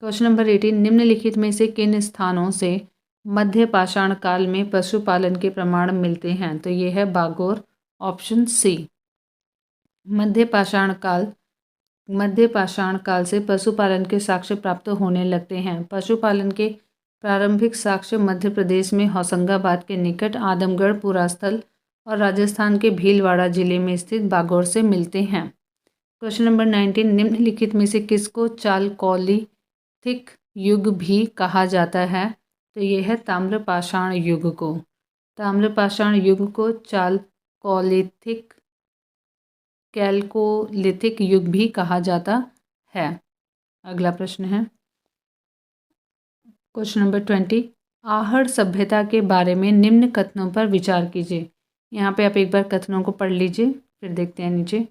क्वेश्चन नंबर 18, निम्नलिखित में से किन स्थानों से मध्य पाषाण काल में पशुपालन के प्रमाण मिलते हैं? तो ये है बागोर, ऑप्शन सी। मध्य पाषाण काल से पशुपालन के साक्ष्य प्राप्त होने लगते हैं। पशुपालन के प्रारंभिक साक्ष्य मध्य प्रदेश में होशंगाबाद के निकट आदमगढ़ पुरास्थल और राजस्थान के भीलवाड़ा जिले में स्थित बागोर से मिलते हैं। क्वेश्चन नंबर 19, निम्नलिखित में से किसको चालकोलिथिक युग भी कहा जाता है? तो ये है ताम्रपाषाण युग को। ताम्रपाषाण युग को कैल्कोलिथिक युग भी कहा जाता है। अगला प्रश्न है क्वेश्चन नंबर 20, आहड़ सभ्यता के बारे में निम्न कथनों पर विचार कीजिए। यहाँ पे आप एक बार कथनों को पढ़ लीजिए, फिर देखते हैं नीचे।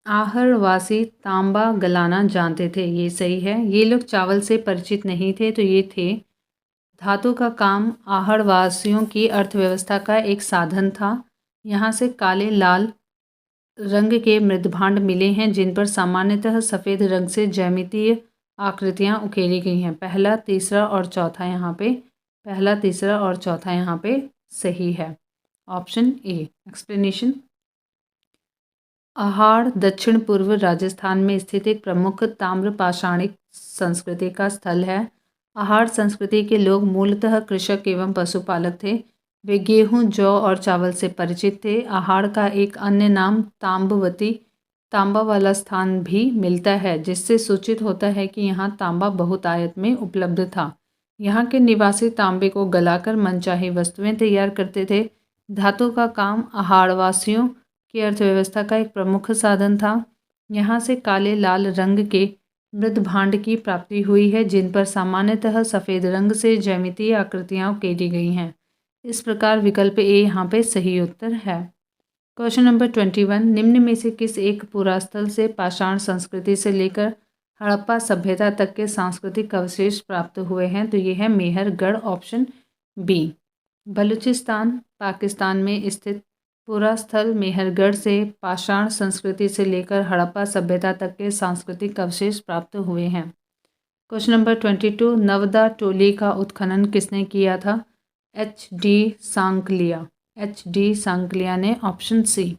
आहड़वासी तांबा गलाना जानते थे, ये सही है। ये लोग चावल से परिचित नहीं थे, तो ये थे। धातु का काम आहड़वासियों की अर्थव्यवस्था का एक साधन था। यहाँ से काले लाल रंग के मृदभांड मिले हैं, जिन पर सामान्यतः सफ़ेद रंग से ज्यामितीय आकृतियाँ उकेरी गई हैं। पहला, तीसरा और चौथा यहाँ पे सही है। Option A. एक्सप्लेनेशन, अहाड़ दक्षिण पूर्व राजस्थान में स्थित एक प्रमुख ताम्रपाषाणिक संस्कृति का स्थल है। अहाड़ संस्कृति के लोग मूलतः कृषक एवं पशुपालक थे। वे गेहूं, जौ और चावल से परिचित थे। अहाड़ का एक अन्य नाम तांबा वाला स्थान भी मिलता है, जिससे सूचित होता है कि यहाँ तांबा बहुतायत में उपलब्ध था। यहाँ के निवासी तांबे को गलाकर मनचाही वस्तुएं तैयार करते थे। धातु का काम अहाड़वासियों की अर्थव्यवस्था का एक प्रमुख साधन था। यहाँ से काले लाल रंग के मृदभांड की प्राप्ति हुई है, जिन पर सामान्यतः सफ़ेद रंग से ज्यामितीय आकृतियाँ उकेरी गई हैं। इस प्रकार विकल्प ए यहाँ पे सही उत्तर है। क्वेश्चन नंबर 21, निम्न में से किस एक पुरास्थल से पाषाण संस्कृति से लेकर हड़प्पा सभ्यता तक के सांस्कृतिक अवशेष प्राप्त हुए हैं? तो ये है मेहरगढ़, ऑप्शन बी। बलूचिस्तान पाकिस्तान में स्थित पुरास्थल मेहरगढ़ से पाषाण संस्कृति से लेकर हड़प्पा सभ्यता तक के सांस्कृतिक अवशेष प्राप्त हुए हैं। क्वेश्चन नंबर 22, नवदा टोली का उत्खनन किसने किया था? एच.डी. सांकलिया ने, ऑप्शन सी।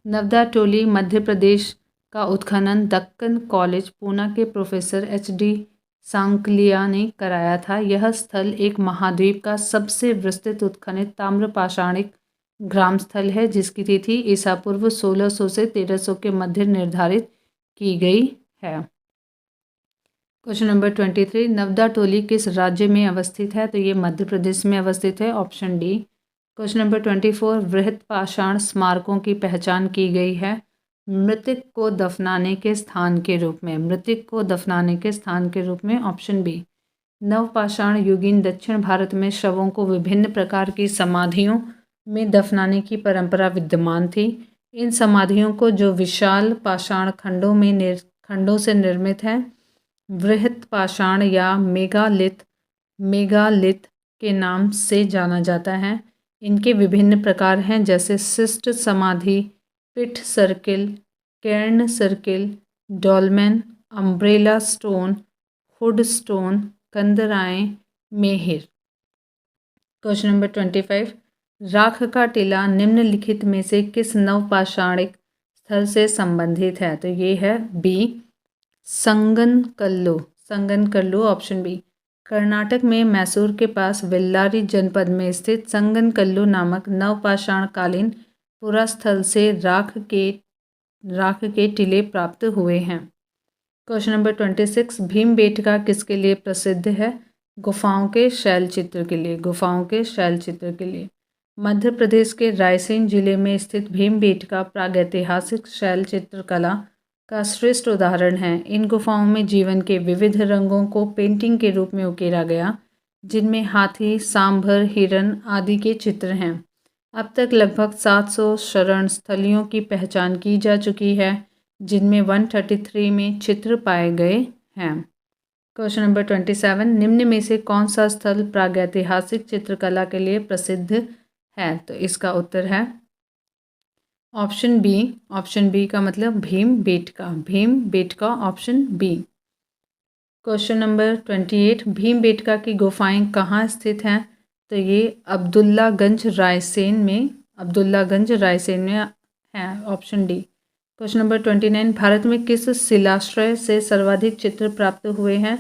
नवदा टोली मध्य प्रदेश का उत्खनन दक्कन कॉलेज पूना के प्रोफेसर एच.डी. सांकलिया ने कराया था। यह स्थल एक महाद्वीप का सबसे विस्तृत उत्खनित ताम्रपाषाणिक ग्राम स्थल है, जिसकी तिथि ईसा पूर्व 1600 से 1300 के मध्य निर्धारित की गई है। क्वेश्चन नंबर 23, नवदा टोली किस राज्य में अवस्थित है? तो ये मध्य प्रदेश में अवस्थित है, ऑप्शन डी। क्वेश्चन नंबर 24, वृहत पाषाण स्मारकों की पहचान की गई है मृतक को दफनाने के स्थान के रूप में, ऑप्शन बी। नवपाषाण युगीन दक्षिण भारत में शवों को विभिन्न प्रकार की समाधियों में दफनाने की परंपरा विद्यमान थी। इन समाधियों को, जो विशाल पाषाण खंडों से निर्मित हैं, वृहत पाषाण या मेगालिथ के नाम से जाना जाता है। इनके विभिन्न प्रकार हैं, जैसे शिष्ट समाधि, pit circle, cairn circle, dolmen, umbrella stone, hood stone, कंदराएं, मेहिर। क्वेश्चन नंबर 25, राख का टीला निम्नलिखित में से किस नवपाषाणिक स्थल से संबंधित है? तो ये है बी, संगनकल्लू, ऑप्शन बी। कर्नाटक में मैसूर के पास वेल्लारी जनपद में स्थित संगनकल्लू नामक नवपाषाणकालीन पुरास्थल से राख के टीले प्राप्त हुए हैं। क्वेश्चन नंबर 26, भीमबेटका किसके लिए प्रसिद्ध है? गुफाओं के शैलचित्र के लिए। मध्य प्रदेश के रायसेन जिले में स्थित भीमबेटका प्रागैतिहासिक शैलचित्र कला का श्रेष्ठ उदाहरण है। इन गुफाओं में जीवन के विविध रंगों को पेंटिंग के रूप में उकेरा गया, जिनमें हाथी, सांभर, हिरन आदि के चित्र हैं। अब तक लगभग 700 शरण स्थलियों की पहचान की जा चुकी है, जिनमें 133 में चित्र पाए गए हैं। क्वेश्चन नंबर 27, निम्न में से कौन सा स्थल प्रागैतिहासिक चित्रकला के लिए प्रसिद्ध है? तो इसका उत्तर है ऑप्शन बी। ऑप्शन बी का मतलब Bhimbetka. Bhimbetka option B. Question number 28, Bhimbetka की गुफाएं कहाँ स्थित हैं? तो ये अब्दुल्लागंज रायसेन में है, option D. Question number 29, Bharat में किस शिलाश्रय से सर्वाधिक चित्र प्राप्त हुए हैं?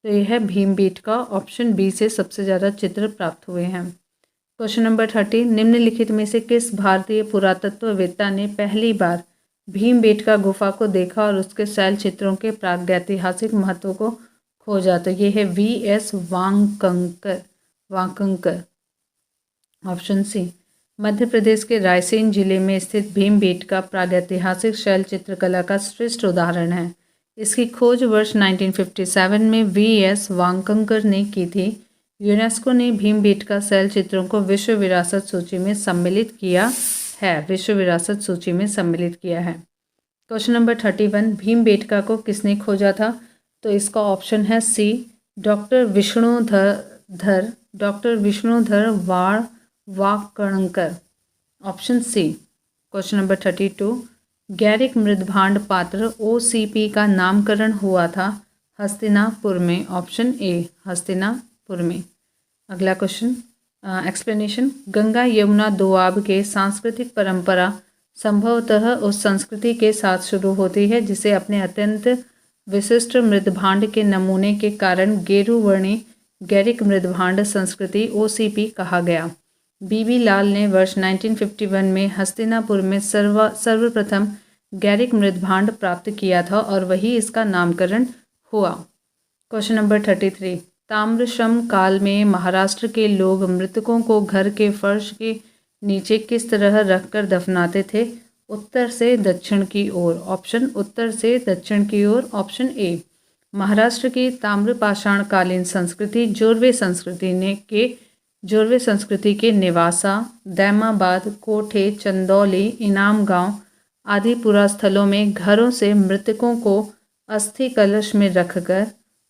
तो यह है भीमबेटका, ऑप्शन बी से सबसे ज़्यादा चित्र प्राप्त हुए हैं। क्वेश्चन नंबर 30, निम्नलिखित में से किस भारतीय पुरातत्ववेत्ता ने पहली बार भीमबेटका गुफा को देखा और उसके शैल चित्रों के प्रागैतिहासिक महत्व को खोजा? तो ये है V.S. वांकंकर, option C. Madhya Pradesh के रायसेन जिले में स्थित भीमबेटका प्रागैतिहासिक शैल चित्रकला का श्रेष्ठ उदाहरण है। इसकी खोज वर्ष 1957 में V.S. वांकंकर ने की थी। यूनेस्को ने भीमबेटका शैल चित्रों को विश्व विरासत सूची में सम्मिलित किया है। क्वेश्चन नंबर 31, भीमबेटका को किसने खोजा था? तो इसका ऑप्शन है C, doctor Vishnudhar Wakankar, option C. Question number 32, गैरिक मृदभांड पात्र OCP का नामकरण हुआ था हस्तिनापुर में, ऑप्शन ए, हस्तिनापुर में। अगला क्वेश्चन, एक्सप्लेनेशन। गंगा यमुना दोआब के सांस्कृतिक परंपरा संभवतः उस संस्कृति के साथ शुरू होती है जिसे अपने अत्यंत विशिष्ट मृदभांड के नमूने के कारण गेरुवर्णी गैरिक मृदभांड संस्कृति OCP कहा गया। BB लाल ने वर्ष 1951 में हस्तिनापुर में सर्वप्रथम गैरिक मृदभांड प्राप्त किया था और वही इसका नामकरण हुआ। क्वेश्चन नंबर 33, ताम्रशम काल में महाराष्ट्र के लोग मृतकों को घर के फर्श के नीचे किस तरह रखकर दफनाते थे? उत्तर से दक्षिण की ओर, ऑप्शन उत्तर से दक्षिण की ओर, ऑप्शन ए। महाराष्ट्र की ताम्रपाषाण कालीन संस्कृति जोरवे संस्कृति के निवासा, दैमाबाद, कोठे, चंदौली, इनाम गांव आदि पुरास्थलों में घरों से मृतकों को अस्थि कलश में रखकर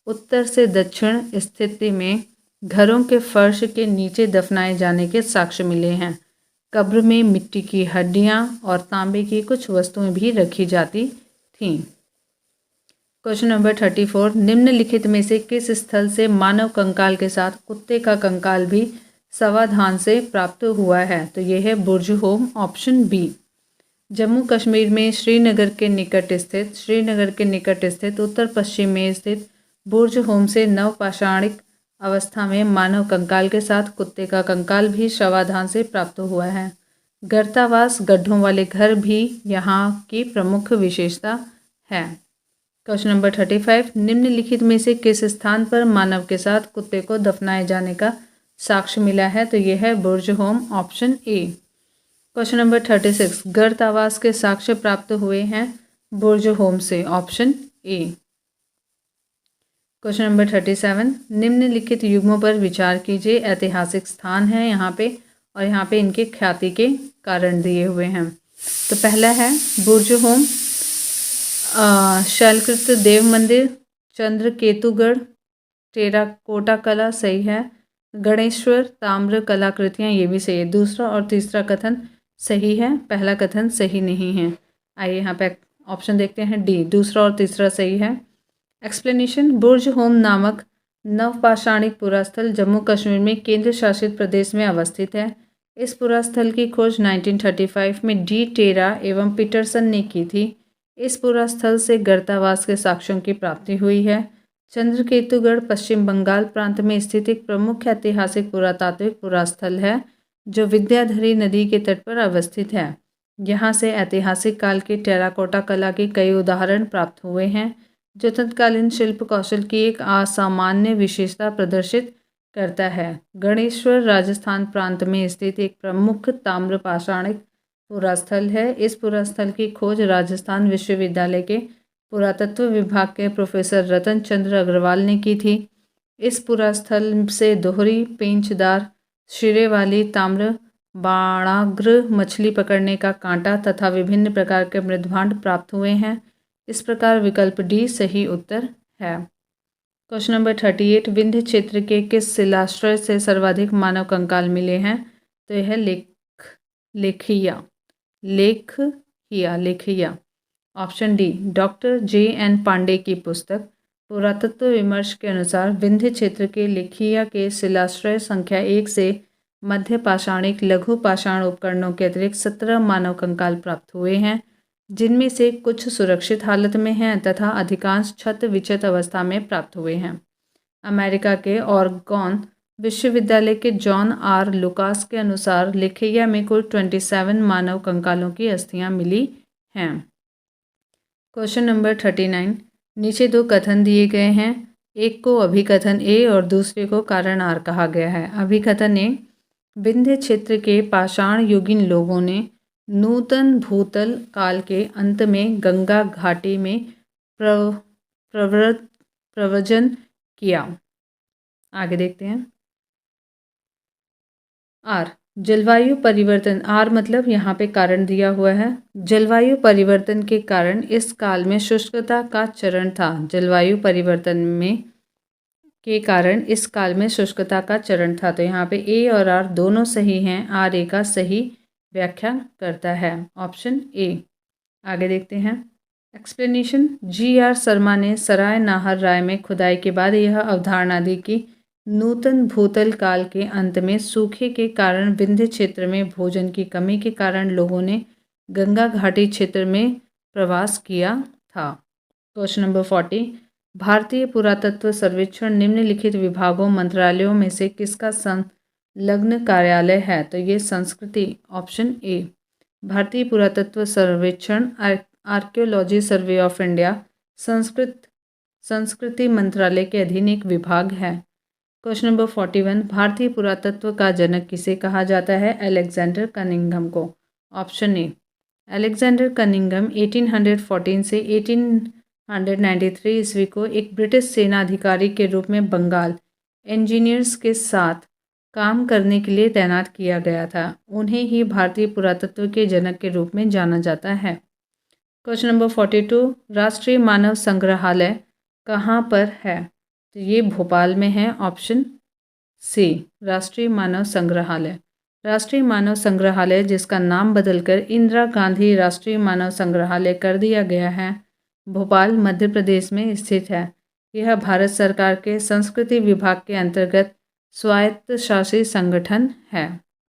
उत्तर से दक्षिण स्थिति में घरों के फर्श के नीचे दफनाए जाने के साक्ष्य मिले हैं। कब्र में मिट्टी की हड्डियां और तांबे की कुछ वस्तुएं भी रखी जाती थीं। क्वेश्चन नंबर 34, निम्नलिखित में से किस स्थल से मानव कंकाल के साथ कुत्ते का कंकाल भी सावधान से प्राप्त हुआ है? तो यह है Burzahom, option B. Jammu Kashmir में श्रीनगर के निकट स्थित उत्तर पश्चिम में स्थित बुर्ज होम से नवपाषाणिक अवस्था में मानव कंकाल के साथ कुत्ते का कंकाल भी शवाधान से प्राप्त हुआ है। गर्तावास गड्ढों वाले घर भी यहाँ की प्रमुख विशेषता है। क्वेश्चन नंबर 35, निम्नलिखित में से किस स्थान पर मानव के साथ कुत्ते को दफनाए जाने का साक्ष्य मिला है? तो यह है Burzahom, option A. Question number 36, गर्तावास के साक्ष्य प्राप्त हुए हैं बुर्ज होम से, ऑप्शन ए। क्वेश्चन नंबर 37, निम्नलिखित युग्मों पर विचार कीजिए। ऐतिहासिक स्थान है यहाँ पे और यहाँ पे इनके ख्याति के कारण दिए हुए हैं। तो पहला है बुर्ज होम, शैलकृत देव मंदिर, चंद्रकेतुगढ़, टेराकोटा कला सही है, गणेश्वर ताम्र कलाकृतियाँ ये भी सही है। दूसरा और तीसरा कथन सही है, पहला कथन सही नहीं है। आइए यहाँ पे ऑप्शन देखते हैं, डी, दूसरा और तीसरा सही है। एक्सप्लेनेशन, बुर्ज होम नामक नवपाषाणिक पुरास्थल जम्मू कश्मीर में केंद्र शासित प्रदेश में अवस्थित है। इस पुरास्थल की खोज 1935 में डी टेरा एवं पीटरसन ने की थी। इस पुरास्थल से गर्तावास के साक्ष्यों की प्राप्ति हुई है। चंद्रकेतुगढ़ पश्चिम बंगाल प्रांत में स्थित एक प्रमुख ऐतिहासिक पुरातात्विक पुरास्थल है जो विद्याधरी नदी के तट पर अवस्थित है। यहाँ से ऐतिहासिक काल की टेराकोटा कला के कई उदाहरण प्राप्त हुए हैं जो तत्कालीन शिल्प कौशल की एक असामान्य विशेषता प्रदर्शित करता है। गणेश्वर राजस्थान प्रांत में स्थित एक प्रमुख ताम्रपाषाणिक पुरास्थल है। इस पुरास्थल की खोज राजस्थान विश्वविद्यालय के पुरातत्व विभाग के प्रोफेसर रतन चंद्र अग्रवाल ने की थी। इस पुरास्थल से दोहरी पेंचदार सिरे वाली ताम्र बाणाग्र मछली पकड़ने का कांटा तथा विभिन्न प्रकार के मृदभांड प्राप्त हुए हैं। इस प्रकार विकल्प डी सही उत्तर है। क्वेश्चन नंबर 38, विंध्य क्षेत्र के किस शिलाश्रय से सर्वाधिक मानव कंकाल मिले हैं? तो यह लेखिया। Option D, doctor J N. Pandey की पुस्तक पुरातत्व विमर्श के अनुसार विंध्य क्षेत्र के लेखिया के शिलाश्रय संख्या 1 से मध्य पाषाणिक लघु पाषाण उपकरणों के अतिरिक्त 17 मानव कंकाल प्राप्त हुए हैं, जिनमें से कुछ सुरक्षित हालत में हैं तथा अधिकांश क्षत विक्षत अवस्था में प्राप्त हुए हैं। अमेरिका के ऑरेगॉन विश्वविद्यालय के जॉन आर लुकास के अनुसार लेखिया में कुल 27 मानव कंकालों की अस्थियां मिली हैं। क्वेश्चन नंबर 39, नीचे दो कथन दिए गए हैं। एक को अभिकथन ए और दूसरे को कारण आर कहा गया है। अभिकथन ए, विंध्य क्षेत्र के पाषाण युगीन लोगों ने नूतन भूतल काल के अंत में गंगा घाटी में प्रव्रजन किया। आगे देखते हैं। आर, जलवायु परिवर्तन। आर मतलब यहाँ पे कारण दिया हुआ है। जलवायु परिवर्तन के कारण इस काल में शुष्कता का चरण था। जलवायु परिवर्तन में के कारण इस काल में शुष्कता का चरण था। तो यहाँ पे ए और आर दोनों सही हैं। आर ए का सही व्याख्या करता है। Option A. आगे देखते हैं। Explanation, G.R.. शर्मा ने सराय नाहर राय में खुदाई के बाद यह अवधारणा दी कि नूतन भूतल काल के अंत में सूखे के कारण विंध्य क्षेत्र में भोजन की कमी के कारण लोगों ने गंगा घाटी क्षेत्र में प्रवास किया था। क्वेश्चन नंबर 40, भारतीय पुरातत्व सर्वेक्षण निम्नलिखित विभागों मंत्रालयों में से किसका संलग्न कार्यालय है? तो ये संस्कृति। Option A. भारतीय पुरातत्व सर्वेक्षण आर्कियोलॉजी सर्वे ऑफ इंडिया संस्कृति मंत्रालय के अधीन एक विभाग है। क्वेश्चन नंबर 41, भारतीय पुरातत्व का जनक किसे कहा जाता है? अलेक्जेंडर कनिंघम को। Option A. अलेक्जेंडर कनिंघम 1814 से 1893 ईस्वी को एक ब्रिटिश सेना अधिकारी के रूप में बंगाल इंजीनियर्स के साथ काम करने के लिए तैनात किया गया था। उन्हें ही भारतीय पुरातत्व के जनक के रूप में जाना जाता है। क्वेश्चन नंबर 42, राष्ट्रीय मानव संग्रहालय कहाँ पर है? तो ये भोपाल में है। ऑप्शन सी, राष्ट्रीय मानव संग्रहालय। राष्ट्रीय मानव संग्रहालय, जिसका नाम बदलकर इंदिरा गांधी राष्ट्रीय मानव संग्रहालय कर दिया गया है, भोपाल मध्य प्रदेश में स्थित है। यह भारत सरकार के संस्कृति विभाग के अंतर्गत स्वायत्तशासी संगठन है।